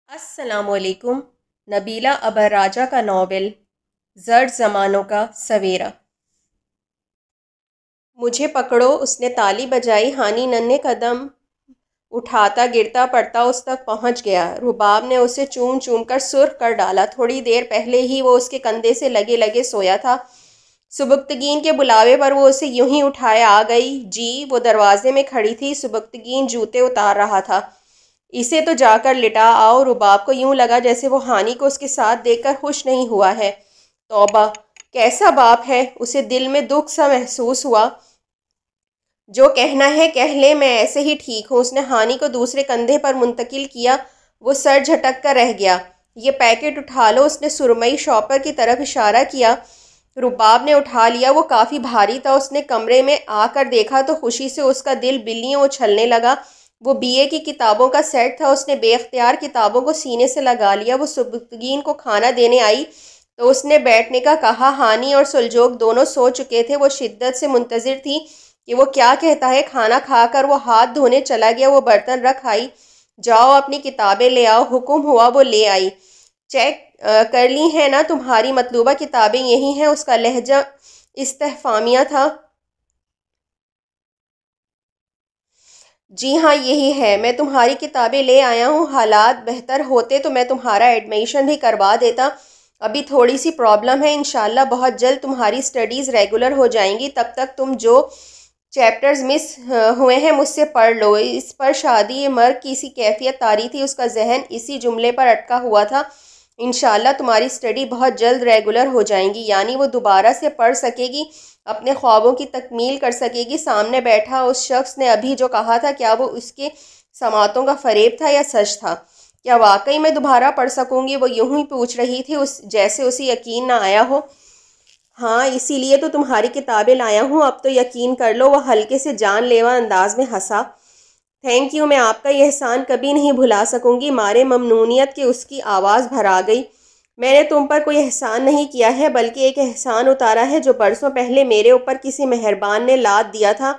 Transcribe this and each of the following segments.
السلام علیکم۔ نبیلہ ابراجہ کا ناول زرد زمانوں کا سویرا۔ مجھے پکڑو، اس نے تالی بجائی۔ ہانی ننھے قدم اٹھاتا گرتا پڑتا اس تک پہنچ گیا۔ رباب نے اسے چوم چوم کر سرخ کر ڈالا۔ تھوڑی دیر پہلے ہی وہ اس کے کندھے سے لگے لگے سویا تھا۔ سبکتگین کے بلاوے پر وہ اسے یوں ہی اٹھائے آ گئی۔ جی، وہ دروازے میں کھڑی تھی۔ سبکتگین جوتے اتار رہا تھا۔ اسے تو جا کر لٹا آؤ۔ رباب کو یوں لگا جیسے وہ ہانی کو اس کے ساتھ دیکھ کر خوش نہیں ہوا ہے۔ توبہ، کیسا باپ ہے! اسے دل میں دکھ سا محسوس ہوا۔ جو کہنا ہے کہہ لے، میں ایسے ہی ٹھیک ہوں۔ اس نے ہانی کو دوسرے کندھے پر منتقل کیا۔ وہ سر جھٹک کر رہ گیا۔ یہ پیکٹ اٹھا لو، اس نے سرمئی شاپر کی طرف اشارہ کیا۔ رباب نے اٹھا لیا۔ وہ کافی بھاری تھا۔ اس نے کمرے میں آ کر دیکھا تو خوشی سے اس کا دل بلیوں اچھلنے لگا۔ وہ BA کی کتابوں کا سیٹ تھا۔ اس نے بے اختیار کتابوں کو سینے سے لگا لیا۔ وہ سبکتگین کو کھانا دینے آئی تو اس نے بیٹھنے کا کہا۔ ہانی اور سلجوق دونوں سو چکے تھے۔ وہ شدت سے منتظر تھی کہ وہ کیا کہتا ہے۔ کھانا کھا کر وہ ہاتھ دھونے چلا گیا۔ وہ برتن رکھ آئی۔ جاؤ اپنی کتابیں لے آؤ، حکم ہوا۔ وہ لے آئی۔ چیک کر لی ہیں نا تمہاری مطلوبہ کتابیں؟ یہی ہیں۔ اس کا لہجہ استفہامیہ تھا۔ جی ہاں، یہی ہے۔ میں تمہاری کتابیں لے آیا ہوں۔ حالات بہتر ہوتے تو میں تمہارا ایڈمیشن بھی کروا دیتا۔ ابھی تھوڑی سی پرابلم ہے۔ انشاءاللہ بہت جلد تمہاری سٹڈیز ریگولر ہو جائیں گی۔ تب تک تم جو چیپٹرز مس ہوئے ہیں مجھ سے پڑھ لو۔ اس پر شادی مرگ کی سی کیفیت طاری تھی۔ اس کا ذہن اسی جملے پر اٹکا ہوا تھا۔ انشاءاللہ تمہاری سٹڈی بہت جلد ریگولر ہو جائیں گی، یعنی وہ دوبارہ سے پڑھ سکے گی، اپنے خوابوں کی تکمیل کر سکے گی۔ سامنے بیٹھا اس شخص نے ابھی جو کہا تھا، کیا وہ اس کے سماعتوں کا فریب تھا یا سچ تھا؟ کیا واقعی میں دوبارہ پڑھ سکوں گی؟ وہ یوں ہی پوچھ رہی تھی جیسے اسے یقین نہ آیا ہو۔ ہاں، اسی لیے تو تمہاری کتابیں لایا ہوں۔ اب تو یقین کر لو۔ وہ ہلکے سے جان لیوا انداز میں ہنسا۔ تھینک یو، میں آپ کا یہ احسان کبھی نہیں بھلا سکوں گی۔ مارے ممنونیت کے اس کی آواز بھر آ گئی۔ میں نے تم پر کوئی احسان نہیں کیا ہے، بلکہ ایک احسان اتارا ہے جو برسوں پہلے میرے اوپر کسی مہربان نے لاد دیا تھا۔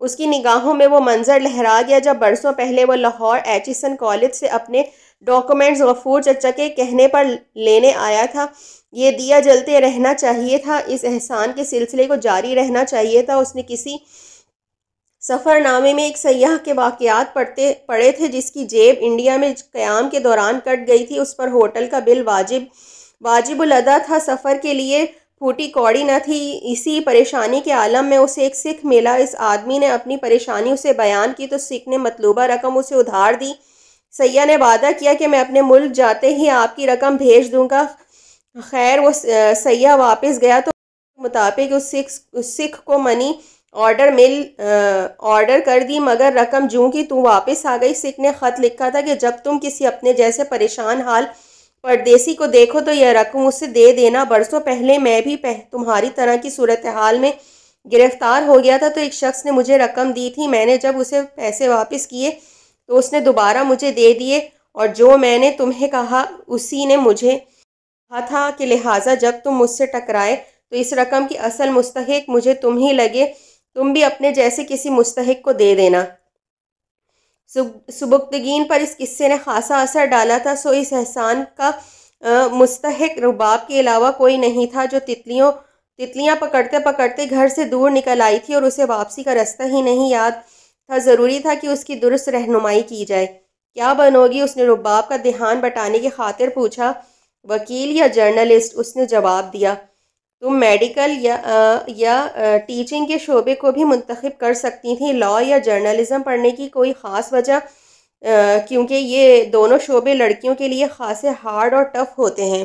اس کی نگاہوں میں وہ منظر لہرا گیا جب برسوں پہلے وہ لاہور ایچسن کالج سے اپنے ڈاکومنٹس غفور چچا کے کہنے پر لینے آیا تھا۔ یہ دیا جلتے رہنا چاہیے تھا، اس احسان کے سلسلے کو جاری رہنا چاہیے تھا۔ اس نے کسی سفر نامے میں ایک سیاح کے واقعات پڑھے تھے جس کی جیب انڈیا میں قیام کے دوران کٹ گئی تھی۔ اس پر ہوٹل کا بل واجب الادا تھا، سفر کے لیے پھوٹی کوڑی نہ تھی۔ اسی پریشانی کے عالم میں اسے ایک سکھ ملا۔ اس آدمی نے اپنی پریشانی اسے بیان کی تو سکھ نے مطلوبہ رقم اسے ادھار دی۔ سیاح نے وعدہ کیا کہ میں اپنے ملک جاتے ہی آپ کی رقم بھیج دوں گا۔ خیر، وہ سیاح واپس گیا تو مطابق اس سکھ کو منی آرڈر کر دی، مگر رقم جوں کی توں واپس آ گئی۔ سکھ نے خط لکھا تھا کہ جب تم کسی اپنے جیسے پریشان حال پردیسی کو دیکھو تو یہ رقم اسے دے دینا۔ برسوں پہلے میں بھی تمہاری طرح کی صورتحال میں گرفتار ہو گیا تھا تو ایک شخص نے مجھے رقم دی تھی۔ میں نے جب اسے پیسے واپس کیے تو اس نے دوبارہ مجھے دے دیے، اور جو میں نے تمہیں کہا اسی نے مجھے کہا تھا کہ لہٰذا جب تم مجھ سے ٹکرائے تو اس رقم کی اصل مستحق مجھے تم ہی لگے، تم بھی اپنے جیسے کسی مستحق کو دے دینا۔ سبکتگین پر اس قصے نے خاصا اثر ڈالا تھا، سو اس احسان کا مستحق رباب کے علاوہ کوئی نہیں تھا، جو تتلیاں پکڑتے پکڑتے گھر سے دور نکل آئی تھی اور اسے واپسی کا راستہ ہی نہیں یاد تھا۔ ضروری تھا کہ اس کی درست رہنمائی کی جائے۔ کیا بنو گی؟ اس نے رباب کا دھیان بٹانے کی خاطر پوچھا۔ وکیل یا جرنلسٹ؟ اس نے جواب دیا۔ تم میڈیکل یا ٹیچنگ کے شعبے کو بھی منتخب کر سکتی تھیں۔ لاء یا جرنلزم پڑھنے کی کوئی خاص وجہ؟ کیونکہ یہ دونوں شعبے لڑکیوں کے لیے خاصے ہارڈ اور ٹف ہوتے ہیں۔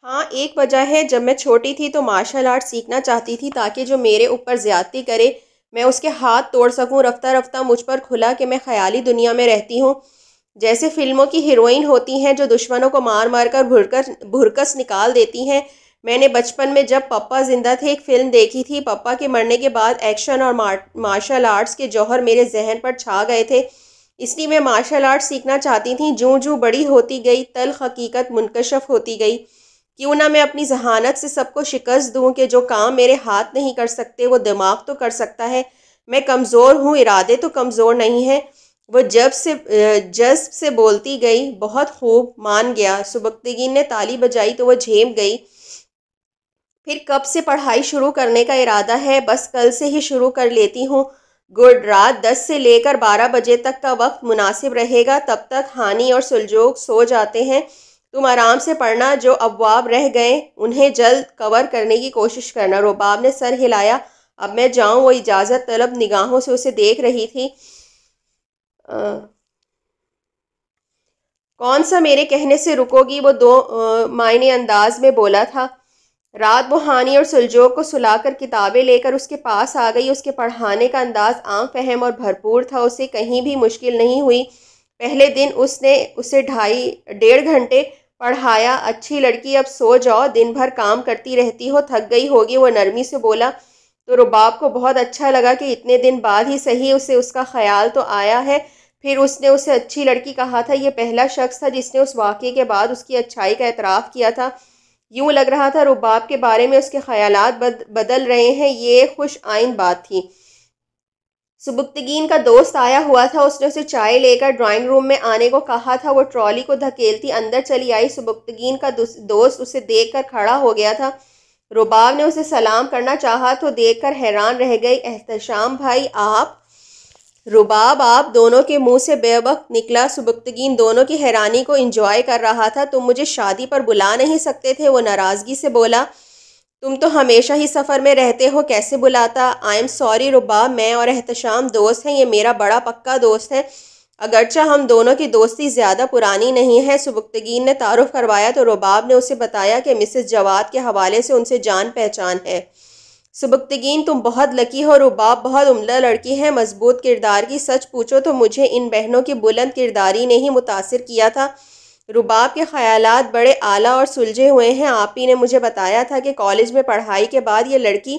ہاں، ایک وجہ ہے، جب میں چھوٹی تھی تو مارشل آرٹ سیکھنا چاہتی تھی تاکہ جو میرے اوپر زیادتی کرے میں اس کے ہاتھ توڑ سکوں۔ رفتہ رفتہ مجھ پر کھلا کہ میں خیالی دنیا میں رہتی ہوں، جیسے فلموں کی ہیروئن ہوتی ہیں جو دشمنوں کو مار مار کر بھرکس نکال دیتی ہیں۔ میں نے بچپن میں جب پپا زندہ تھے ایک فلم دیکھی تھی۔ پپا کے مرنے کے بعد ایکشن اور مارشل آرٹس کے جوہر میرے ذہن پر چھا گئے تھے، اس لیے میں مارشل آرٹ سیکھنا چاہتی تھی۔ جوں جوں بڑی ہوتی گئی تلخ حقیقت منکشف ہوتی گئی۔ کیوں نہ میں اپنی ذہانت سے سب کو شکست دوں کہ جو کام میرے ہاتھ نہیں کر سکتے وہ دماغ تو کر سکتا ہے۔ میں کمزور ہوں، ارادے تو کمزور نہیں ہیں۔ وہ جذب سے بولتی گئی۔ بہت خوب، مان گیا۔ سبکتگین نے تالی بجائی تو وہ جھیم گئی۔ پھر کب سے پڑھائی شروع کرنے کا ارادہ ہے؟ بس کل سے ہی شروع کر لیتی ہوں۔ گڈ۔ رات 10 سے لے کر 12 بجے تک کا وقت مناسب رہے گا۔ تب تک ہانی اور سلجوگ سو جاتے ہیں۔ تم آرام سے پڑھنا، جو ابواب رہ گئے انہیں جلد کور کرنے کی کوشش کرنا۔ رباب نے سر ہلایا۔ اب میں جاؤں؟ وہ اجازت طلب نگاہوں سے اسے دیکھ رہی تھی۔ کون سا میرے کہنے سے رکو گی؟ وہ دو معنی انداز میں بولا تھا۔ رات وہ ہانی اور سلجوگ کو سلا کر کتابیں لے کر اس کے پاس آ گئی۔ اس کے پڑھانے کا انداز عام فہم اور بھرپور تھا۔ اسے کہیں بھی مشکل نہیں ہوئی۔ پہلے دن اس نے اسے 1.5 گھنٹے پڑھایا۔ اچھی لڑکی، اب سو جاؤ، دن بھر کام کرتی رہتی ہو، تھک گئی ہوگی، وہ نرمی سے بولا۔ تو رباب کو بہت اچھا لگا کہ اتنے دن بعد ہی صحیح اسے اس کا خیال تو آیا ہے۔ پھر اس نے اسے اچھی لڑکی کہا تھا۔ یہ پہلا شخص تھا جس نے اس واقعے کے بعد اس کی اچھائی کا اعتراف کیا تھا۔ یوں لگ رہا تھا رباب کے بارے میں اس کے خیالات بدل رہے ہیں۔ یہ خوش آئند بات تھی۔ سبکتگین کا دوست آیا ہوا تھا۔ اس نے اسے چائے لے کر ڈرائنگ روم میں آنے کو کہا تھا۔ وہ ٹرالی کو دھکیلتی اندر چلی آئی۔ سبکتگین کا دوست اسے دیکھ کر کھڑا ہو گیا تھا۔ رباب نے اسے سلام کرنا چاہا تو دیکھ کر حیران رہ گئی۔ احتشام بھائی، آپ؟ رباب، آپ؟ دونوں کے منہ سے بے وقت نکلا۔ سبکتگین دونوں کی حیرانی کو انجوائے کر رہا تھا۔ تم مجھے شادی پر بلا نہیں سکتے تھے؟ وہ ناراضگی سے بولا۔ تم تو ہمیشہ ہی سفر میں رہتے ہو، کیسے بلاتا؟ آئی ایم سوری رباب، میں اور احتشام دوست ہیں۔ یہ میرا بڑا پکا دوست ہے، اگرچہ ہم دونوں کی دوستی زیادہ پرانی نہیں ہے۔ سبکتگین نے تعارف کروایا تو رباب نے اسے بتایا کہ مسز جواد کے حوالے سے ان سے جان پہچان ہے۔ سبکتگین، تم بہت لکی ہو۔ رباب بہت عمدہ لڑکی ہے، مضبوط کردار کی۔ سچ پوچھو تو مجھے ان بہنوں کی بلند کرداری نے ہی متاثر کیا تھا۔ رباب کے خیالات بڑے اعلیٰ اور سلجھے ہوئے ہیں۔ آپ ہی نے مجھے بتایا تھا کہ کالج میں پڑھائی کے بعد یہ لڑکی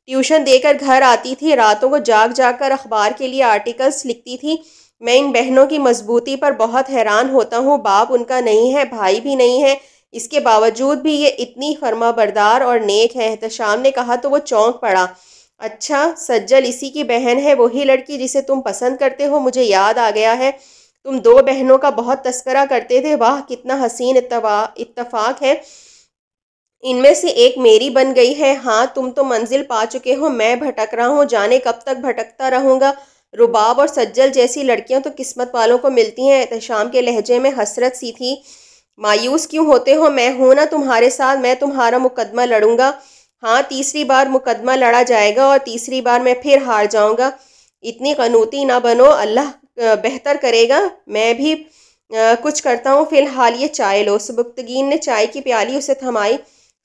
ٹیوشن دے کر گھر آتی تھی، راتوں کو جاگ کر اخبار کے لیے آرٹیکلز لکھتی تھی۔ میں ان بہنوں کی مضبوطی پر بہت حیران ہوتا ہوں۔ باپ ان کا نہیں ہے، بھائی بھی نہیں ہے، اس کے باوجود بھی یہ اتنی فرما بردار اور نیک ہے۔ احتشام نے کہا تو وہ چونک پڑا۔ اچھا، سجل اسی کی بہن ہے؟ وہی لڑکی جسے تم پسند کرتے ہو؟ مجھے یاد آ گیا ہے، تم دو بہنوں کا بہت تذکرہ کرتے تھے۔ واہ، کتنا حسین اتفاق ہے، ان میں سے ایک میری بن گئی ہے۔ ہاں، تم تو منزل پا چکے ہو، میں بھٹک رہا ہوں، جانے کب تک بھٹکتا رہوں گا۔ رباب اور سجل جیسی لڑکیاں تو قسمت والوں کو ملتی ہیں۔ احتشام کے لہجے میں حسرت سی تھی۔ مایوس کیوں ہوتے ہو؟ میں ہوں نا تمہارے ساتھ، میں تمہارا مقدمہ لڑوں گا۔ ہاں، تیسری بار مقدمہ لڑا جائے گا اور تیسری بار میں پھر ہار جاؤں گا۔ اتنی قنوطی نہ بنو، اللہ بہتر کرے گا، میں بھی کچھ کرتا ہوں، فی الحال یہ چائے لو۔ سبکتگین نے چائے کی پیالی اسے تھمائی۔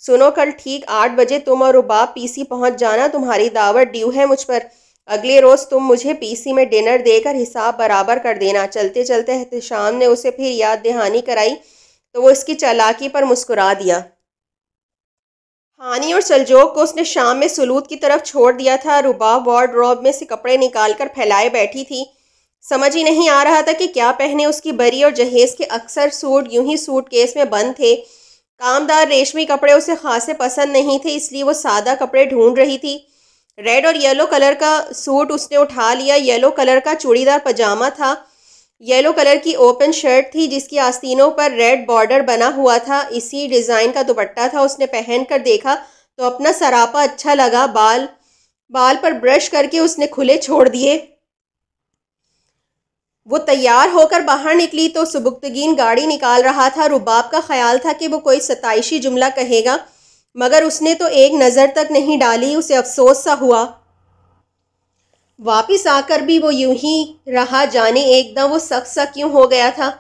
سنو، کل ٹھیک 8 بجے تم اور رباب پی سی پہنچ جانا، تمہاری دعوت ڈیو ہے مجھ پر۔ اگلے روز تم مجھے پی سی میں ڈنر دے کر حساب برابر کر دینا۔ چلتے چلتے احتشام نے اسے پھر یاد دہانی کرائی تو وہ اس کی چالاکی پر مسکرا دیا۔ ہانی اور سلجوگ کو اس نے شام میں سلوت کی طرف چھوڑ دیا تھا۔ رباب وارڈ روب میں سے کپڑے نکال کر پھیلائے بیٹھی تھی۔ سمجھ ہی نہیں آ رہا تھا کہ کیا پہنے۔ اس کی بری اور جہیز کے اکثر سوٹ یوں ہی سوٹ کیس میں بند تھے۔ کامدار ریشمی کپڑے اسے خاصے پسند نہیں تھے، اس لیے وہ سادہ کپڑے ڈھونڈ رہی تھی۔ ریڈ اور یلو کلر کا سوٹ اس نے اٹھا لیا۔ یلو کلر کا چوڑی دار پاجامہ تھا۔ یلو کلر کی اوپن شرٹ تھی جس کی آستینوں پر ریڈ بارڈر بنا ہوا تھا۔ اسی ڈیزائن کا دوپٹہ تھا۔ اس نے پہن کر دیکھا تو اپنا سراپا اچھا لگا۔ بال پر برش کر کے اس نے کھلے چھوڑ دیے۔ وہ تیار ہو کر باہر نکلی تو سبکتگین گاڑی نکال رہا تھا۔ رباب کا خیال تھا کہ وہ کوئی ستائشی جملہ کہے گا، مگر اس نے تو ایک نظر تک نہیں ڈالی۔ اسے افسوس سا ہوا۔ واپس آ کر بھی وہ یوں ہی رہا، جانے ایک دم وہ سخت سا کیوں ہو گیا تھا۔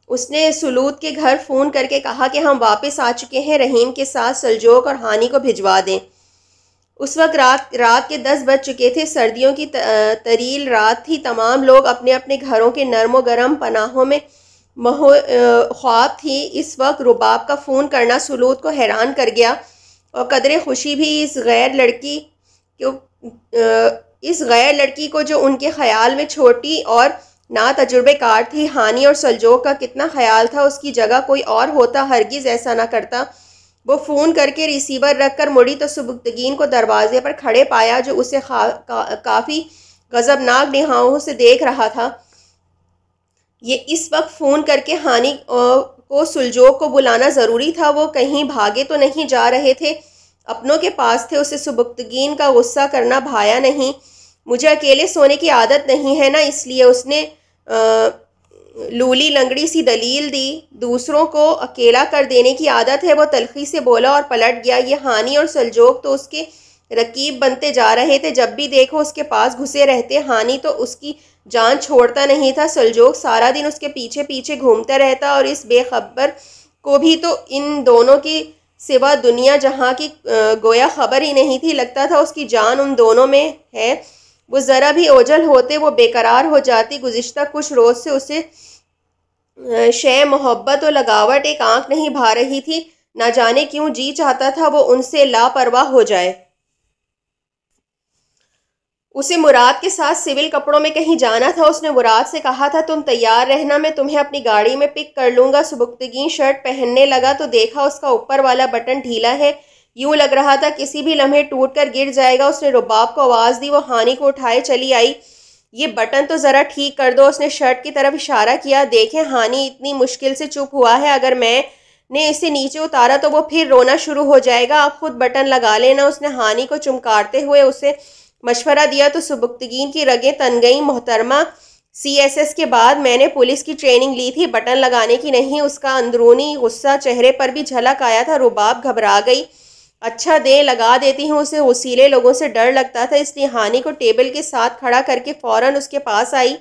اس نے سلوت کے گھر فون کر کے کہا کہ ہم واپس آ چکے ہیں، رحیم کے ساتھ سلجوگ اور ہانی کو بھجوا دیں۔ اس وقت رات کے 10 بج چکے تھے۔ سردیوں کی طویل رات تھی۔ تمام لوگ اپنے اپنے گھروں کے نرم و گرم پناہوں میں خواب تھی۔ اس وقت رباب کا فون کرنا سلوت کو حیران کر گیا اور قدرے خوشی بھی اس غیر لڑکی کو جو ان کے خیال میں چھوٹی اور نا تجربے کار تھی۔ ہانی اور سلجوگ کا کتنا خیال تھا اس کی جگہ کوئی اور ہوتا ہرگز ایسا نہ کرتا۔ وہ فون کر کے ریسیور رکھ کر مڑی تو سبکتگین کو دروازے پر کھڑے پایا جو اسے کافی غضبناک نگاہوں سے دیکھ رہا تھا۔ یہ اس وقت فون کر کے ہانی کو سلجوگ کو بلانا ضروری تھا، وہ کہیں بھاگے تو نہیں جا رہے تھے، اپنوں کے پاس تھے، اسے سبکتگین کا غصہ کرنا بھایا نہیں۔ مجھے اکیلے سونے کی عادت نہیں ہے نا، اس لیے اس نے لولی لنگڑی سی دلیل دی۔ دوسروں کو اکیلا کر دینے کی عادت ہے، وہ تلخی سے بولا اور پلٹ گیا۔ یہ ہانی اور سلجوگ تو اس کے رقیب بنتے جا رہے تھے، جب بھی دیکھو اس کے پاس گھسے رہتے۔ ہانی تو اس کی جان چھوڑتا نہیں تھا، سلجوگ سارا دن اس کے پیچھے پیچھے گھومتا رہتا، اور اس بے خبر کو بھی تو ان دونوں کی سوا دنیا جہاں کی گویا خبر ہی نہیں تھی۔ لگتا تھا اس کی جان ان دونوں میں ہے، وہ ذرا بھی اوجھل ہوتے وہ بے قرار ہو جاتی۔ گزشتہ کچھ روز سے اسے شے محبت و لگاوٹ ایک آنکھ نہیں بھا رہی تھی، نہ جانے کیوں جی چاہتا تھا وہ ان سے لاپرواہ ہو جائے۔ اسے مراد کے ساتھ سول کپڑوں میں کہیں جانا تھا۔ اس نے مراد سے کہا تھا تم تیار رہنا، میں تمہیں اپنی گاڑی میں پک کر لوں گا۔ سبکتگین شرٹ پہننے لگا تو دیکھا اس کا اوپر والا بٹن ڈھیلا ہے، یوں لگ رہا تھا کسی بھی لمحے ٹوٹ کر گر جائے گا۔ اس نے رباب کو آواز دی، وہ ہانی کو اٹھائے چلی آئی۔ یہ بٹن تو ذرا ٹھیک کر دو، اس نے شرٹ کی طرف اشارہ کیا۔ دیکھیں ہانی اتنی مشکل سے چپ ہوا ہے، اگر میں نے اسے نیچے اتارا تو وہ پھر رونا شروع ہو جائے گا، آپ خود بٹن لگا لینا۔ اس نے ہانی کو چمکارتے ہوئے اسے مشورہ دیا تو سبکتگین کی رگیں تن گئیں۔ محترمہ، CSS کے بعد میں نے پولیس کی ٹریننگ لی تھی، بٹن لگانے کی نہیں۔ اس کا اندرونی غصہ چہرے پر بھی جھلک آیا تھا۔ رباب گھبرا گئی۔ اچھا دیں، لگا دیتی ہوں، اسے غصیلے لوگوں سے ڈر لگتا تھا، اس لیے ہانی کو ٹیبل کے ساتھ کھڑا کر کے فوراً اس کے پاس آئی۔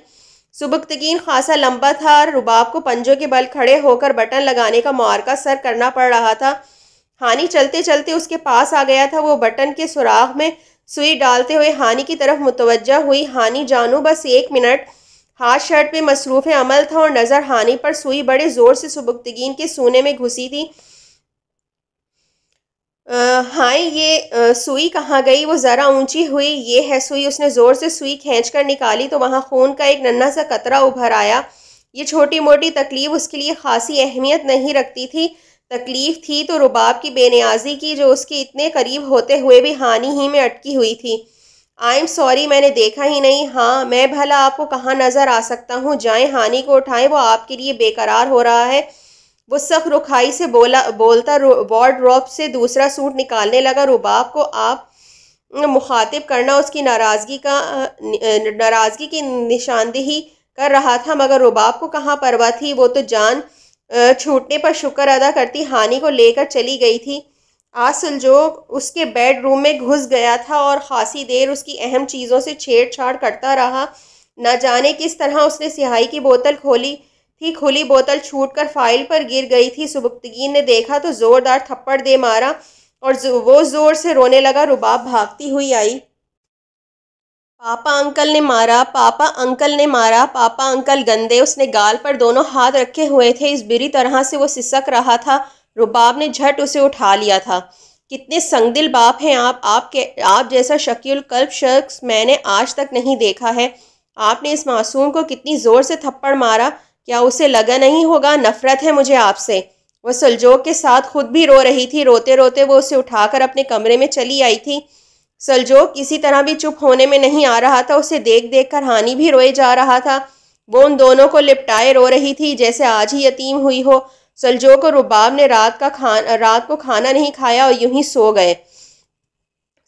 سبکتگین خاصا لمبا تھا اور رباب کو پنجوں کے بل کھڑے ہو کر بٹن لگانے کا معرکہ سر کرنا پڑ رہا تھا۔ ہانی چلتے چلتے اس کے پاس آ گیا تھا، وہ بٹن کے سوراخ میں سوئی ڈالتے ہوئے ہانی کی طرف متوجہ ہوئی۔ ہانی جانو، بس 1 منٹ۔ ہاتھ شرٹ پہ مصروف عمل تھا اور نظر ہانی پر سوئی بڑے زور سے سبکتگین کے سونے میں گھسی تھی۔ ہائے، یہ سوئی کہاں گئی؟ وہ ذرا اونچی ہوئی۔ یہ ہے سوئی۔ اس نے زور سے سوئی کھینچ کر نکالی تو وہاں خون کا ایک ننھا سا قطرہ ابھر آیا۔ یہ چھوٹی موٹی تکلیف اس کے لیے خاصی اہمیت نہیں رکھتی تھی، تکلیف تھی تو رباب کی بے نیازی کی، جو اس کے اتنے قریب ہوتے ہوئے بھی ہانی ہی میں اٹکی ہوئی تھی۔ آئی ایم سوری، میں نے دیکھا ہی نہیں۔ ہاں، میں بھلا آپ کو کہاں نظر آ سکتا ہوں؟ جائیں، ہانی کو اٹھائیں، وہ آپ کے لیے بے قرار ہو رہا ہے۔ وہ سخت رکھائی سے بولتا وارڈ روب سے دوسرا سوٹ نکالنے لگا۔ رباب کو آپ مخاطب کرنا اس کی ناراضگی کی نشاندہی کر رہا تھا، مگر رباب کو کہاں پرواہ تھی، وہ تو جان چھوٹنے پر شکر ادا کرتی ہانی کو لے کر چلی گئی تھی۔ آج سلجوگ اس کے بیڈ روم میں گھس گیا تھا اور خاصی دیر اس کی اہم چیزوں سے چھیڑ چھاڑ کرتا رہا۔ نہ جانے کس طرح اس نے سیاہی کی بوتل کھولی تھی، کھلی بوتل چھوٹ کر فائل پر گر گئی تھی۔ سبکتگین نے دیکھا تو زوردار تھپڑ دے مارا اور وہ زور سے رونے لگا۔ رباب بھاگتی ہوئی آئی۔ پاپا انکل نے مارا، پاپا انکل نے مارا، پاپا انکل گندے۔ اس نے گال پر دونوں ہاتھ رکھے ہوئے تھے، اس بری طرح سے وہ سسک رہا تھا۔ رباب نے جھٹ اسے اٹھا لیا تھا۔ کتنے سنگ دل باپ ہیں آپ جیسا شقی القلب شخص میں نے آج تک نہیں دیکھا ہے۔ آپ نے اس معصوم کو کتنی زور سے تھپڑ مارا، کیا اسے لگا نہیں ہوگا؟ نفرت ہے مجھے آپ سے۔ وہ سلجوگ کے ساتھ خود بھی رو رہی تھی، روتے روتے وہ اسے اٹھا کر اپنے کمرے میں چلی آئی تھی۔ سلجوگ کسی طرح بھی چپ ہونے میں نہیں آ رہا تھا، اسے دیکھ دیکھ کر ہانی بھی روئے جا رہا تھا۔ وہ ان دونوں کو لپٹائے رو رہی تھی جیسے آج ہی یتیم ہوئی ہو۔ سلجوگ اور رباب نے رات کو کھانا نہیں کھایا اور یوں ہی سو گئے۔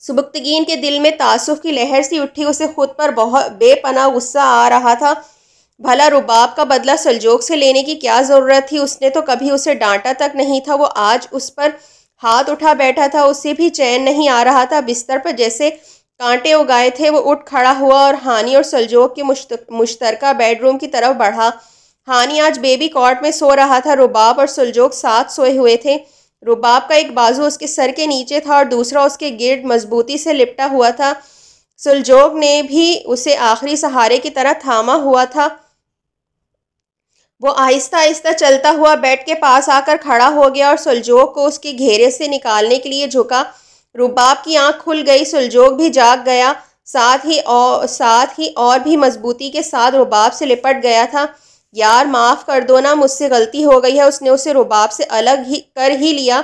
سبکتگین کے دل میں تعصب کی لہر سی اٹھی، اسے خود پر بہت بے پناہ غصہ آ رہا تھا۔ بھلا رباب کا بدلہ سلجوگ سے لینے کی کیا ضرورت تھی؟ اس نے تو کبھی اسے ڈانٹا تک نہیں تھا، وہ آج اس پر ہاتھ اٹھا بیٹھا تھا۔ اسے بھی چین نہیں آ رہا تھا، بستر پر جیسے کانٹے اگائے تھے۔ وہ اٹھ کھڑا ہوا اور ہانی اور سلجوگ کے مشترکہ بیڈ روم کی طرف بڑھا۔ ہانی آج بیبی کاٹ میں سو رہا تھا، رباب اور سلجوگ ساتھ سوئے ہوئے تھے۔ رباب کا ایک بازو اس کے سر کے نیچے تھا اور دوسرا اس کے گرد مضبوطی سے لپٹا ہوا تھا۔ سلجوگ نے بھی اسے آخری سہارے کی طرح تھاما ہوا تھا۔ وہ آہستہ آہستہ چلتا ہوا بیڈ کے پاس آ کر کھڑا ہو گیا اور سلجوگ کو اس کے گھیرے سے نکالنے کے لیے جھکا۔ رباب کی آنکھ کھل گئی، سلجوگ بھی جاگ گیا، ساتھ ہی اور بھی مضبوطی کے ساتھ رباب سے لپٹ گیا تھا۔ یار معاف کر دو نا، مجھ سے غلطی ہو گئی ہے۔ اس نے اسے رباب سے الگ کر ہی لیا۔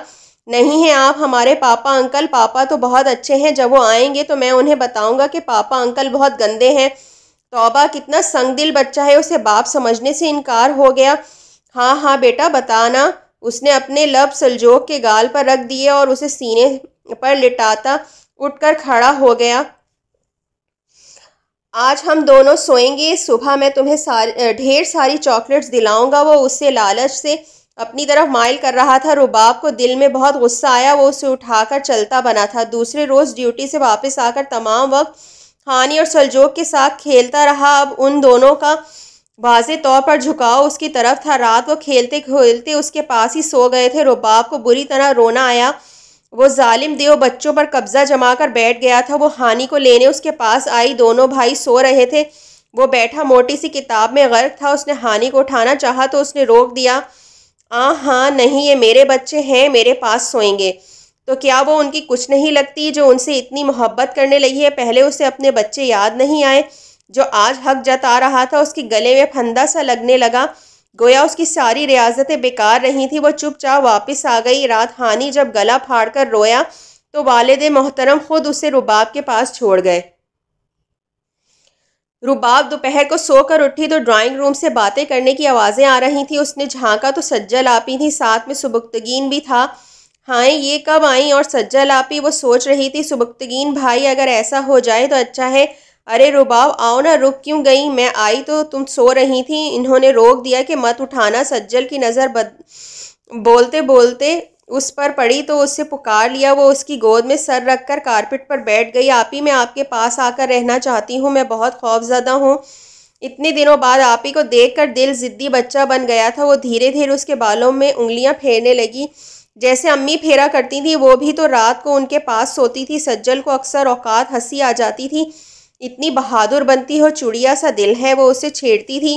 نہیں ہیں آپ ہمارے پاپا انکل، پاپا تو بہت اچھے ہیں، جب وہ آئیں گے تو میں انہیں بتاؤں گا کہ پاپا انکل بہت گندے ہیں۔ توبہ کتنا سنگ دل بچہ ہے، اسے باپ سمجھنے سے انکار ہو گیا۔ ہاں ہاں بیٹا بتانا۔ اس نے اپنے لب سلجوق کے گال پر رکھ دیے اور اسے سینے پر لٹاتا اٹھ کر کھڑا ہو گیا۔ آج ہم دونوں سوئیں گے، صبح میں تمہیں ڈھیر ساری چاکلیٹس دلاؤں گا۔ وہ اسے لالچ سے اپنی طرف مائل کر رہا تھا۔ رباب کو دل میں بہت غصہ آیا، وہ اسے اٹھا کر چلتا بنا تھا۔ دوسرے روز ڈیوٹی سے واپس آ کر تمام وقت ہانی اور سلجوق کے ساتھ کھیلتا رہا۔ اب ان دونوں کا واضح طور پر جھکاؤ اس کی طرف تھا۔ رات وہ کھیلتے کھیلتے اس کے پاس ہی سو گئے تھے۔ رباب کو بری طرح رونا آیا۔ وہ ظالم دیو بچوں پر قبضہ جما کر بیٹھ گیا تھا۔ وہ ہانی کو لینے اس کے پاس آئی، دونوں بھائی سو رہے تھے۔ وہ بیٹھا موٹی سی کتاب میں غرق تھا۔ اس نے ہانی کو اٹھانا چاہا تو اس نے روک دیا۔ ہاں نہیں، یہ میرے بچے ہیں، میرے پاس سوئیں گے۔ تو کیا وہ ان کی کچھ نہیں لگتی جو ان سے اتنی محبت کرنے لگی ہے؟ پہلے اسے اپنے بچے یاد نہیں آئے جو آج حق جتا رہا تھا؟ اس کے گلے میں پھندا سا لگنے لگا، گویا اس کی ساری ریاضتیں بیکار رہی تھی۔ وہ چپ چاپ واپس آ گئی۔ رات ہانی جب گلا پھاڑ کر رویا تو والد محترم خود اسے رباب کے پاس چھوڑ گئے۔ رباب دوپہر کو سو کر اٹھی تو ڈرائنگ روم سے باتیں کرنے کی آوازیں آ رہی تھیں۔ اس نے جھانکا تو سجل آپی تھی، ساتھ میں سبکتگین بھی تھا۔ ہائے یہ کب آئیں؟ اور سجل آپی؟ وہ سوچ رہی تھی۔ سبکتگین بھائی اگر ایسا ہو جائے تو اچھا ہے۔ ارے رباب آؤ نا، رک کیوں گئی؟ میں آئی تو تم سو رہی تھی۔ انہوں نے روک دیا کہ مت اٹھانا۔ سجل کی نظر بولتے بولتے اس پر پڑی تو اسے پکار لیا۔ وہ اس کی گود میں سر رکھ کر کارپٹ پر بیٹھ گئی۔ آپی میں آپ کے پاس آ کر رہنا چاہتی ہوں، میں بہت خوف زدہ ہوں۔ اتنے دنوں بعد آپی کو دیکھ کر دل ضدی بچہ بن گیا تھا۔ وہ دھیرے دھیرے اس کے بالوں میں انگلیاں پھیرنے لگی جیسے امی پھیرا کرتی تھی۔ وہ بھی تو رات کو ان کے پاس سوتی تھی۔ سجل کو اکثر اوقات ہنسی آ جاتی تھی۔ اتنی بہادر بنتی ہو، چڑیا سا دل ہے، وہ اسے چھیڑتی تھی۔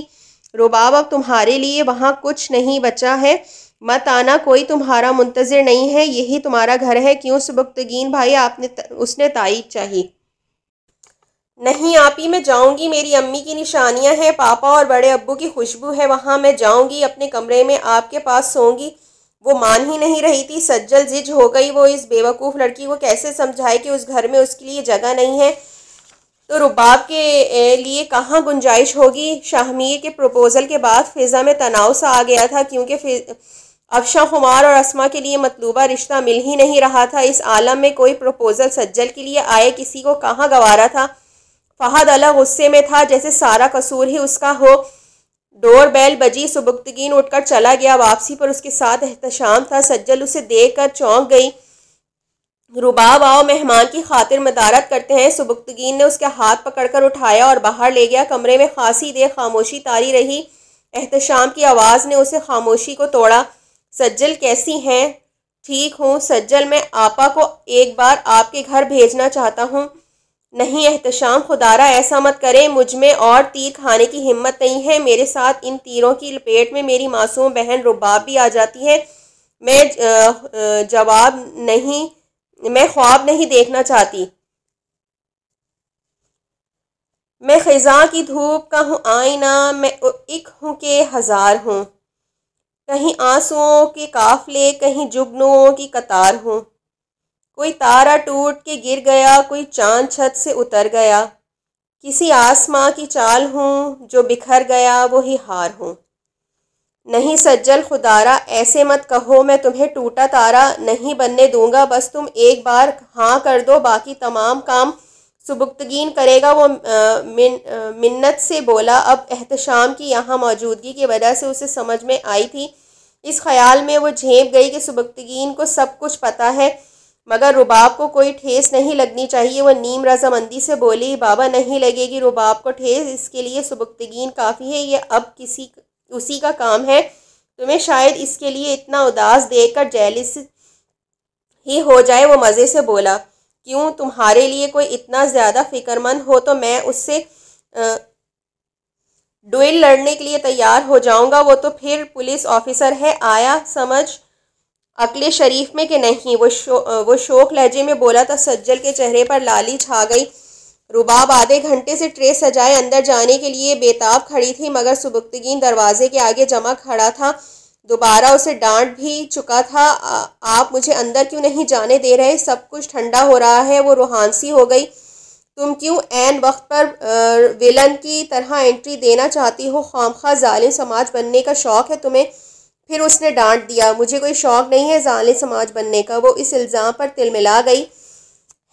رباب اب تمہارے لیے وہاں کچھ نہیں بچا ہے، مت آنا، کوئی تمہارا منتظر نہیں ہے، یہی تمہارا گھر ہے۔ کیوں سبکتگین بھائی؟ اس نے تائید چاہی۔ نہیں آپی میں جاؤں گی، میری امی کی نشانیاں ہیں، پاپا اور بڑے ابو کی خوشبو ہے وہاں، میں جاؤں گی، اپنے کمرے میں آپ کے پاس سوؤں گی۔ وہ مان ہی نہیں رہی تھی۔ سجل زج ہو گئی۔ وہ اس بیوقوف لڑکی کو کیسے سمجھائے کہ اس گھر میں اس کے لیے جگہ نہیں ہے تو رباب کے لیے کہاں گنجائش ہوگی؟ شاہمیر کے پروپوزل کے بعد فضا میں تناؤ سا آ گیا تھا، کیونکہ افشاں خمار اور اسما کے لیے مطلوبہ رشتہ مل ہی نہیں رہا تھا۔ اس عالم میں کوئی پروپوزل سجل کے لیے آئے کسی کو کہاں گوارا تھا؟ فہد الگ غصے میں تھا، جیسے سارا قصور ہی اس کا ہو۔ ڈور بیل بجی، سبکتگین اٹھ کر چلا گیا۔ واپسی پر اس کے ساتھ احتشام تھا۔ سجل اسے دیکھ کر چونک گئی۔ رباب آؤ، مہمان کی خاطر مدارت کرتے ہیں۔ سبکتگین نے اس کے ہاتھ پکڑ کر اٹھایا اور باہر لے گیا۔ کمرے میں خاصی دیر خاموشی طاری رہی۔ احتشام کی آواز نے اسے خاموشی کو توڑا۔ سجل کیسی ہیں؟ ٹھیک ہوں سجل، میں آپا کو ایک بار آپ کے گھر بھیجنا چاہتا ہوں۔ نہیں احتشام، خدارا ایسا مت کریں، مجھ میں اور تیر کھانے کی ہمت نہیں ہے۔ میرے ساتھ ان تیروں کی لپیٹ میں میری معصوم بہن رباب بھی آ جاتی ہے۔ میں خواب نہیں دیکھنا چاہتی۔ میں خزاں کی دھوپ کا ہوں آئینہ، میں ایک ہوں کہ ہزار ہوں، کہیں آنسوؤں کے قافلے، کہیں جگنوؤں کی قطار ہوں۔ کوئی تارا ٹوٹ کے گر گیا، کوئی چاند چھت سے اتر گیا، کسی آسماں کی چال ہوں، جو بکھر گیا وہی ہار ہوں۔ نہیں سجل، خدارا ایسے مت کہو، میں تمہیں ٹوٹا تارا نہیں بننے دوں گا، بس تم ایک بار ہاں کر دو، باقی تمام کام سبکتگین کرے گا۔ وہ منت سے بولا۔ اب احتشام کی یہاں موجودگی کی وجہ سے اسے سمجھ میں آئی تھی۔ اس خیال میں وہ جھیپ گئی کہ سبکتگین کو سب کچھ پتہ ہے، مگر رباب کو کوئی ٹھیس نہیں لگنی چاہیے۔ وہ نیم رضامندی سے بولی، بابا نہیں لگے گی رباب کو ٹھیس، اس کے لیے سبکتگین کافی ہے، یہ اب اسی کا کام ہے۔ تمہیں شاید اس کے لیے اتنا اداس دیکھ کر جیلس ہی ہو جائے۔ وہ مزے سے بولا، کیوں؟ تمہارے لیے کوئی اتنا زیادہ فکر مند ہو تو میں اس سے ڈویل لڑنے کے لیے تیار ہو جاؤں گا۔ وہ تو پھر پولیس آفیسر ہے، آیا سمجھ عقل شریف میں کہ نہیں؟ وہ شوخ لہجے میں بولا تھا۔ سجل کے چہرے پر لالی چھا گئی۔ رباب آدھے گھنٹے سے ٹرے سجائے اندر جانے کے لیے بےتاب کھڑی تھی، مگر سبکتگین دروازے کے آگے جمع کھڑا تھا۔ دوبارہ اسے ڈانٹ بھی چکا تھا، آپ مجھے اندر کیوں نہیں جانے دے رہے؟ سب کچھ ٹھنڈا ہو رہا ہے۔ وہ روحانسی ہو گئی۔ تم کیوں عین وقت پر ویلن کی طرح انٹری دینا چاہتی ہو؟ خامخواہ ظالم سماج بننے کا شوق ہے تمہیں؟ پھر اس نے ڈانٹ دیا، مجھے کوئی شوق نہیں ہے ظالم سماج بننے کا۔ وہ اس الزام پر تلملا گئی،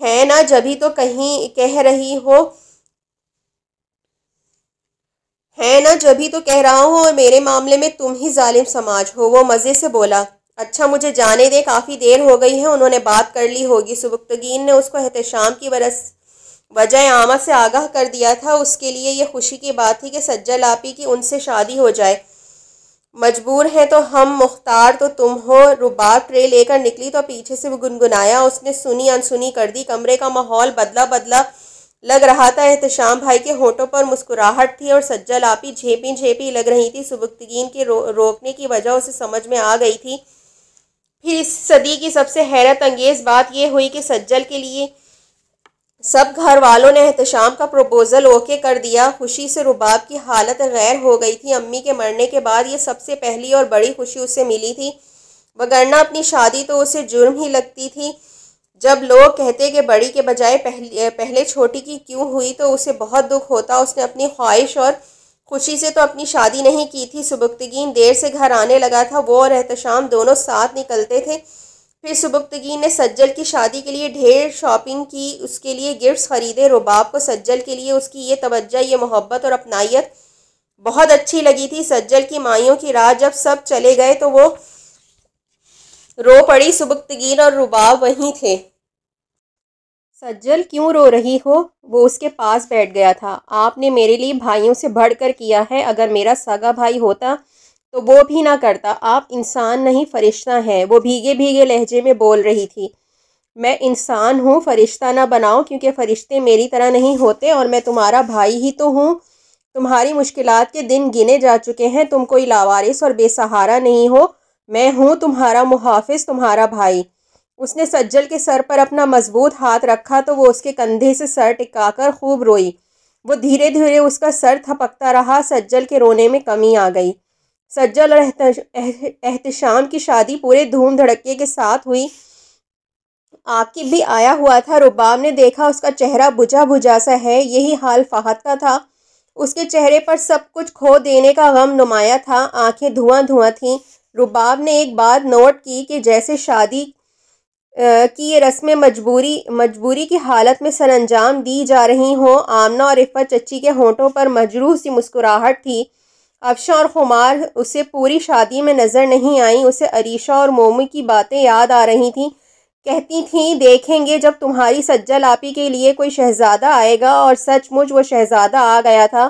ہے نا جبھی تو کہہ رہا ہوں اور میرے معاملے میں تم ہی ظالم سماج ہو۔ وہ مزے سے بولا، اچھا مجھے جانے دے، کافی دیر ہو گئی ہے، انہوں نے بات کر لی ہوگی۔ سبکتگین نے اس کو احتشام کی وجہ عامہ سے آگاہ کر دیا تھا۔ اس کے لیے یہ خوشی کی بات تھی کہ سجل آپی کی ان سے شادی ہو جائے۔ مجبور ہیں تو ہم، مختار تو تم ہو۔ رباب ٹرے لے کر نکلی تو پیچھے سے وہ گنگنایا۔ اس نے سنی انسنی کر دی۔ کمرے کا ماحول بدلا لگ رہا تھا۔ احتشام بھائی کے ہونٹوں پر مسکراہٹ تھی اور سجل آپی جھیپی لگ رہی تھی۔ سبکتگین کے روکنے کی وجہ اسے سمجھ میں آ گئی تھی۔ پھر اس صدی کی سب سے حیرت انگیز بات یہ ہوئی کہ سجل کے لیے سب گھر والوں نے احتشام کا پروپوزل اوکے کر دیا۔ خوشی سے رباب کی حالت غیر ہو گئی تھی۔ امی کے مرنے کے بعد یہ سب سے پہلی اور بڑی خوشی اسے ملی تھی، وگرنہ اپنی شادی تو اسے جرم ہی لگتی تھی۔ جب لوگ کہتے کہ بڑی کے بجائے پہلے چھوٹی کی کیوں ہوئی تو اسے بہت دکھ ہوتا۔ اس نے اپنی خواہش اور خوشی سے تو اپنی شادی نہیں کی تھی۔ سبکتگین دیر سے گھر آنے لگا تھا۔ وہ اور احتشام دونوں ساتھ نکلتے تھے۔ پھر سبکتگین نے سجل کی شادی کے لیے ڈھیر شاپنگ کی، اس کے لیے گفٹس خریدے۔ رباب کو سجل کے لیے اس کی یہ توجہ، یہ محبت اور اپنائیت بہت اچھی لگی تھی۔ سجل کی مائیوں کی رات جب سب چلے گئے تو وہ رو پڑی۔ سبکتگین اور رباب وہیں تھے۔ سجل کیوں رو رہی ہو؟ وہ اس کے پاس بیٹھ گیا تھا۔ آپ نے میرے لیے بھائیوں سے بڑھ کر کیا ہے، اگر میرا سگا بھائی ہوتا تو وہ بھی نہ کرتا۔ آپ انسان نہیں فرشتہ ہیں۔ وہ بھیگے لہجے میں بول رہی تھی۔ میں انسان ہوں، فرشتہ نہ بناؤ، کیونکہ فرشتے میری طرح نہیں ہوتے اور میں تمہارا بھائی ہی تو ہوں۔ تمہاری مشکلات کے دن گنے جا چکے ہیں، تم کوئی لاوارث اور بے سہارا نہیں ہو۔ میں ہوں تمہارا محافظ، تمہارا بھائی۔ اس نے سجل کے سر پر اپنا مضبوط ہاتھ رکھا تو وہ اس کے کندھے سے سر ٹکا کر خوب روئی۔ وہ دھیرے دھیرے اس کا سر تھپکتا رہا۔ سجل کے رونے میں کمی آ گئی۔ سجل اور احتشام کی شادی پورے دھوم دھڑکے کے ساتھ ہوئی۔ عاقب بھی آیا ہوا تھا۔ رباب نے دیکھا اس کا چہرہ بجھا سا ہے۔ یہی حال فہد کا تھا۔ اس کے چہرے پر سب کچھ کھو دینے کا غم نمایاں تھا، آنکھیں دھواں تھیں۔ رباب نے ایک بات نوٹ کی کہ جیسے شادی کی یہ رسمیں مجبوری کی حالت میں سر انجام دی جا رہی ہوں۔ آمنہ اور عفت چچی کے ہونٹوں پر مجروح سی مسکراہٹ تھی۔ افشاں اور خمار اسے پوری شادی میں نظر نہیں آئیں۔ اسے عریشہ اور مومی کی باتیں یاد آ رہی تھیں۔ کہتی تھیں، دیکھیں گے جب تمہاری سجل آپی کے لیے کوئی شہزادہ آئے گا، اور سچ مچ وہ شہزادہ آ گیا تھا۔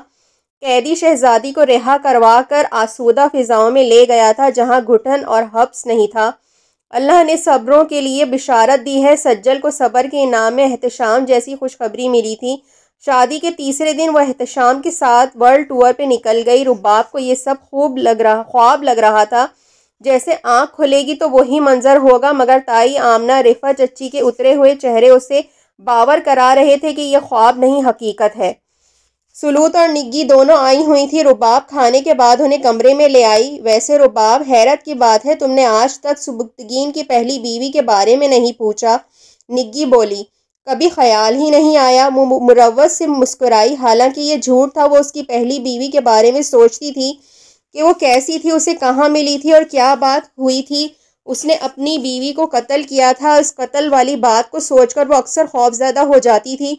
قیدی شہزادی کو رہا کروا کر آسودہ فضاؤں میں لے گیا تھا جہاں گھٹن اور حبس نہیں تھا۔ اللہ نے صبروں کے لیے بشارت دی ہے۔ سجل کو صبر کے انعام میں احتشام جیسی خوشخبری ملی تھی۔ شادی کے تیسرے دن وہ احتشام کے ساتھ ورلڈ ٹور پہ نکل گئی۔ رباب کو یہ سب خواب لگ رہا تھا، جیسے آنکھ کھلے گی تو وہی منظر ہوگا، مگر تائی آمنہ، رفعت چچی کے اترے ہوئے چہرے اسے باور کرا رہے تھے کہ یہ خواب نہیں، حقیقت ہے۔ سلوت اور نگی دونوں آئی ہوئی تھی۔ رباب کھانے کے بعد انہیں کمرے میں لے آئی۔ ویسے رباب، حیرت کی بات ہے تم نے آج تک سبکتگین کی پہلی بیوی کے بارے میں نہیں پوچھا۔ نگی بولی، کبھی خیال ہی نہیں آیا۔ مروت سے مسکرائی، حالانکہ یہ جھوٹ تھا۔ وہ اس کی پہلی بیوی کے بارے میں سوچتی تھی کہ وہ کیسی تھی، اسے کہاں ملی تھی اور کیا بات ہوئی تھی۔ اس نے اپنی بیوی کو قتل کیا تھا۔ اس قتل والی بات کو سوچ کر وہ اکثر خوفزدہ ہو جاتی تھی۔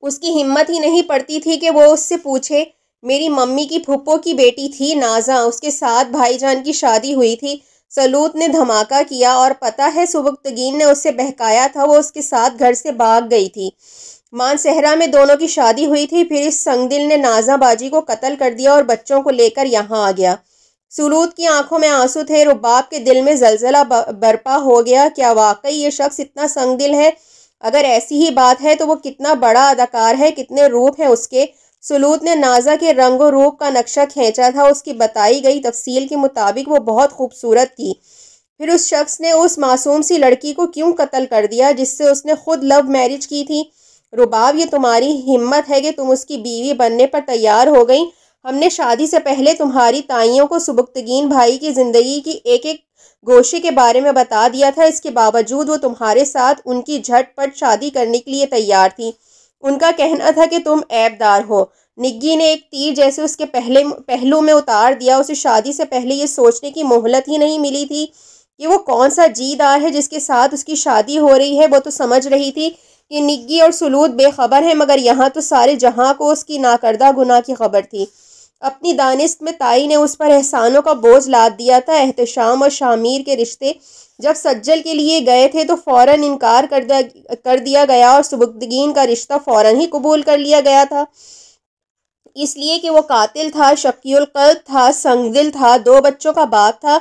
اس کی ہمت ہی نہیں پڑتی تھی کہ وہ اس سے پوچھے۔ میری ممی کی پھپھو کی بیٹی تھی نازاں، اس کے ساتھ بھائی جان کی شادی ہوئی تھی۔ سلوت نے دھماکہ کیا، اور پتہ ہے سبکتگین نے اسے بہکایا تھا، وہ اس کے ساتھ گھر سے بھاگ گئی تھی۔ مانسہرہ میں دونوں کی شادی ہوئی تھی، پھر اس سنگدل نے نازاں باجی کو قتل کر دیا اور بچوں کو لے کر یہاں آ گیا۔ سلوت کی آنکھوں میں آنسو تھے۔ رباب کے دل میں زلزلہ برپا ہو گیا۔ کیا واقعی یہ شخص اتنا سنگ دل ہے؟ اگر ایسی ہی بات ہے تو وہ کتنا بڑا اداکار ہے، کتنے روپ ہیں اس کے۔ سلوت نے نازا کے رنگ و روپ کا نقشہ کھینچا تھا۔ اس کی بتائی گئی تفصیل کے مطابق وہ بہت خوبصورت تھی۔ پھر اس شخص نے اس معصوم سی لڑکی کو کیوں قتل کر دیا جس سے اس نے خود لو میرج کی تھی؟ رباب، یہ تمہاری ہمت ہے کہ تم اس کی بیوی بننے پر تیار ہو گئی۔ ہم نے شادی سے پہلے تمہاری تائیوں کو سبکتگین بھائی کی زندگی کی ایک ایک گوشے کے بارے میں بتا دیا تھا۔ اس کے باوجود وہ تمہارے ساتھ ان کی جھٹ پٹ شادی کرنے کے لیے تیار تھی۔ ان کا کہنا تھا کہ تم عیب دار ہو۔ نگی نے ایک تیر جیسے اس کے پہلو میں اتار دیا۔ اسے شادی سے پہلے یہ سوچنے کی مہلت ہی نہیں ملی تھی کہ وہ کون سا جی دار ہے جس کے ساتھ اس کی شادی ہو رہی ہے۔ وہ تو سمجھ رہی تھی کہ نگی اور سلوت بے خبر ہے، مگر یہاں تو سارے جہاں کو اس کی ناکردہ گناہ کی خبر تھی۔ اپنی دانست میں تائی نے اس پر احسانوں کا بوجھ لاد دیا تھا۔ احتشام اور شامیر کے رشتے جب سجل کے لیے گئے تھے تو فوراً انکار کر دیا گیا اور سبکتگین کا رشتہ فوراً ہی قبول کر لیا گیا تھا، اس لیے کہ وہ قاتل تھا، شقی القلب تھا، سنگ دل تھا، 2 بچوں کا باپ تھا۔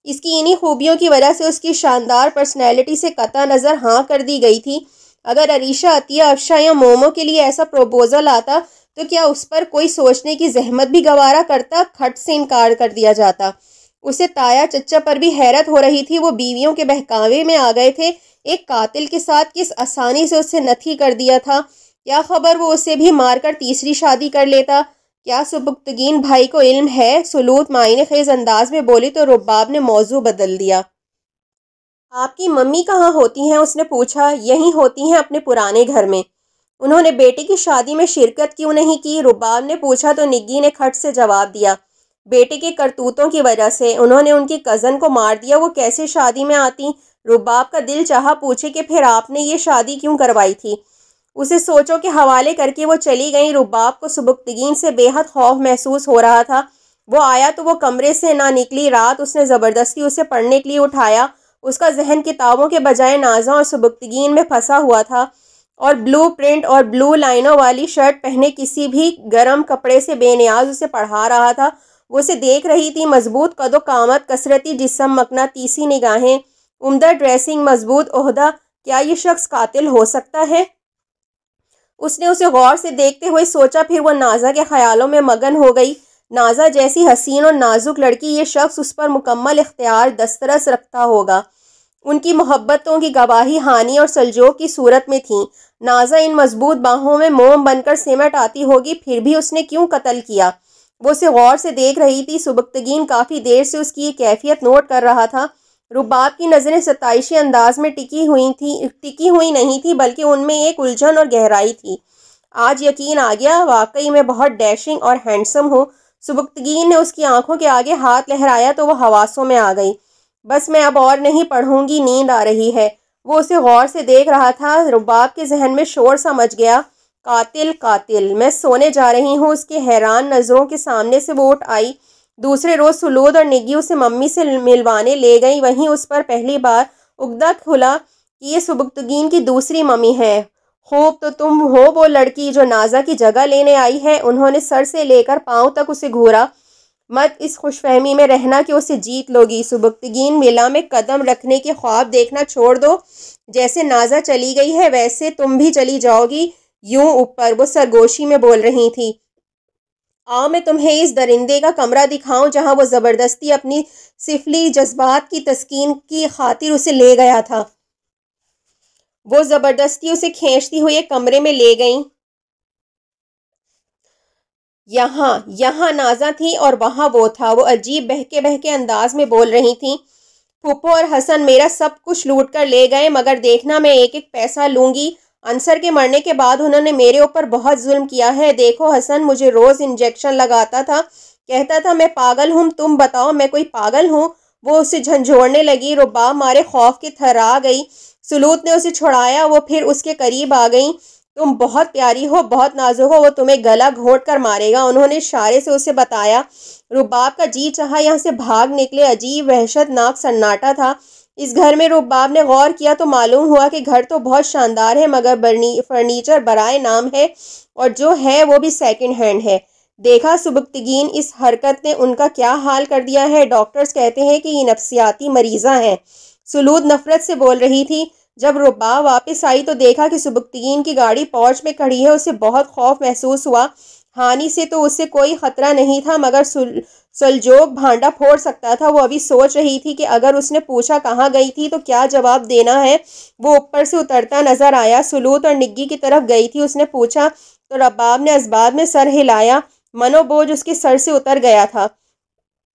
اس کی انہی خوبیوں کی وجہ سے اس کی شاندار پرسنالٹی سے قطع نظر ہاں کر دی گئی تھی۔ اگر عریشہ، عطیہ، افشا یا مومو کے لیے ایسا پروپوزل آتا تو کیا اس پر کوئی سوچنے کی زحمت بھی گوارا کرتا؟ کھٹ سے انکار کر دیا جاتا۔ اسے تایا چچا پر بھی حیرت ہو رہی تھی۔ وہ بیویوں کے بہکاوے میں آ گئے تھے۔ ایک قاتل کے ساتھ کس آسانی سے اسے نتھی کر دیا تھا۔ کیا خبر وہ اسے بھی مار کر تیسری شادی کر لیتا؟ کیا سبکتگین بھائی کو علم ہے؟ سلوت معنی خیز انداز میں بولی تو رباب نے موضوع بدل دیا۔ آپ کی ممی کہاں ہوتی ہیں؟ اس نے پوچھا۔ یہیں ہوتی ہیں، اپنے پرانے گھر میں۔ انہوں نے بیٹے کی شادی میں شرکت کیوں نہیں کی؟ رباب نے پوچھا تو نگی نے کھٹ سے جواب دیا، بیٹے کے کرتوتوں کی وجہ سے۔ انہوں نے ان کی کزن کو مار دیا، وہ کیسے شادی میں آتی؟ رباب کا دل چاہا پوچھے کہ پھر آپ نے یہ شادی کیوں کروائی تھی؟ اسے سوچوں کے حوالے کر کے وہ چلی گئیں۔ رباب کو سبکتگین سے بے حد خوف محسوس ہو رہا تھا۔ وہ آیا تو وہ کمرے سے نہ نکلی۔ رات اس نے زبردستی اسے پڑھنے کے لیے اٹھایا۔ اس کا ذہن کتابوں کے بجائے نازاں اور سبکتگین میں پھنسا ہوا تھا، اور بلو پرنٹ اور بلو لائنوں والی شرٹ پہنے کسی بھی گرم کپڑے سے بے نیاز اسے پڑھا رہا تھا۔ وہ اسے دیکھ رہی تھی، مضبوط قد و قامت، کثرتی جسم، مقناطیسی نگاہیں، عمدہ ڈریسنگ، مضبوط عہدہ۔ کیا یہ شخص قاتل ہو سکتا ہے؟ اس نے اسے غور سے دیکھتے ہوئے سوچا، پھر وہ نازا کے خیالوں میں مگن ہو گئی۔ نازا جیسی حسین اور نازک لڑکی، یہ شخص اس پر مکمل اختیار دسترس رکھتا ہوگا۔ ان کی محبتوں کی گواہی ہانی اور سلجوق کی صورت میں تھیں۔ نازا ان مضبوط باہوں میں موم بن کر سمٹ آتی ہوگی، پھر بھی اس نے کیوں قتل کیا؟ وہ اسے غور سے دیکھ رہی تھی۔ سبکتگین کافی دیر سے اس کی یہ کیفیت نوٹ کر رہا تھا۔ رباب کی نظریں ستائشی انداز میں ٹکی ہوئی نہیں تھی، بلکہ ان میں ایک الجھن اور گہرائی تھی۔ آج یقین آ گیا، واقعی میں بہت ڈیشنگ اور ہینڈسم ہوں۔ سبکتگین نے اس کی آنکھوں کے آگے ہاتھ لہرایا تو وہ حواسوں میں آ گئی۔ بس میں اب اور نہیں پڑھوں گی، نیند آ رہی ہے۔ وہ اسے غور سے دیکھ رہا تھا۔ رباب کے ذہن میں شور سا مچ گیا، قاتل قاتل، میں سونے جا رہی ہوں۔ اس کے حیران نظروں کے سامنے سے وہ اٹھ آئی۔ دوسرے روز سلود اور نگی اسے ممی سے ملوانے لے گئیں۔ وہیں اس پر پہلی بار عقدہ کھلا کہ یہ سبکتگین کی دوسری ممی ہے۔ خوب تو تم ہو وہ لڑکی جو نازا کی جگہ لینے آئی ہے۔ انہوں نے سر سے لے کر پاؤں تک اسے گھورا۔ مت اس خوش فہمی میں رہنا کہ اسے جیت لوگی۔ سبکتگین ولا میں قدم رکھنے کے خواب دیکھنا چھوڑ دو۔ جیسے نازا چلی گئی ہے ویسے تم بھی چلی جاؤ گی، یوں اوپر۔ وہ سرگوشی میں بول رہی تھی۔ آؤ میں تمہیں اس درندے کا کمرہ دکھاؤں جہاں وہ زبردستی اپنی سفلی جذبات کی تسکین کی خاطر اسے لے گیا تھا۔ وہ زبردستی اسے کھینچتی ہوئی ایک کمرے میں لے گئیں۔ یہاں نازا تھی اور وہاں وہ تھا۔ وہ عجیب بہکے بہکے انداز میں بول رہی تھیں۔ پھپھو اور حسن میرا سب کچھ لوٹ کر لے گئے، مگر دیکھنا میں ایک ایک پیسہ لوں گی۔ انصر کے مرنے کے بعد انہوں نے میرے اوپر بہت ظلم کیا ہے۔ دیکھو حسن مجھے روز انجیکشن لگاتا تھا، کہتا تھا میں پاگل ہوں۔ تم بتاؤ میں کوئی پاگل ہوں؟ وہ اسے جھنجھوڑنے لگی۔ رباب مارے خوف کے تھرا گئی۔ سلوت نے اسے چھڑایا، وہ پھر اس کے قریب آ گئیں۔ تم بہت پیاری ہو، بہت نازک ہو، وہ تمہیں گلا گھونٹ کر مارے گا، انہوں نے اشارے سے اسے بتایا۔ رباب کا جی چاہا یہاں سے بھاگ نکلے۔ عجیب وحشت ناک سناٹا تھا اس گھر میں۔ رباب نے غور کیا تو معلوم ہوا کہ گھر تو بہت شاندار ہے، مگر فرنیچر برائے نام ہے، اور جو ہے وہ بھی سیکنڈ ہینڈ ہے۔ دیکھا سبکتگین، اس حرکت نے ان کا کیا حال کر دیا ہے۔ ڈاکٹرز کہتے ہیں کہ یہ نفسیاتی مریضہ ہیں۔ سلود نفرت سے بول رہی تھی۔ جب رباب واپس آئی تو دیکھا کہ سبکتگین کی گاڑی پورچ میں کھڑی ہے۔ اسے بہت خوف محسوس ہوا۔ ہانی سے تو اسے کوئی خطرہ نہیں تھا، مگر سلجوق بھانڈا پھوڑ سکتا تھا۔ وہ ابھی سوچ رہی تھی کہ اگر اس نے پوچھا کہاں گئی تھی تو کیا جواب دینا ہے۔ وہ اوپر سے اترتا نظر آیا، سلوت اور نگی کی طرف گئی تھی۔ اس نے پوچھا تو رباب نے اسباب میں سر ہلایا۔ منو بوجھ اس کے سر سے اتر گیا تھا۔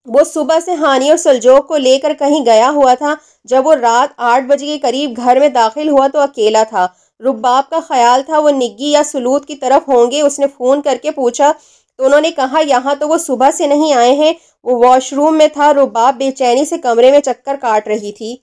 وہ صبح سے ہانی اور سلجوق کو لے کر کہیں گیا ہوا تھا۔ جب وہ رات 8 بجے کے قریب گھر میں داخل ہوا تو اکیلا تھا۔ رباب کا خیال تھا وہ نگی یا سلوت کی طرف ہوں گے۔ اس نے فون کر کے پوچھا تو انہوں نے کہا یہاں تو وہ صبح سے نہیں آئے ہیں، وہ واش روم میں تھا۔ رباب بے چینی سے کمرے میں چکر کاٹ رہی تھی۔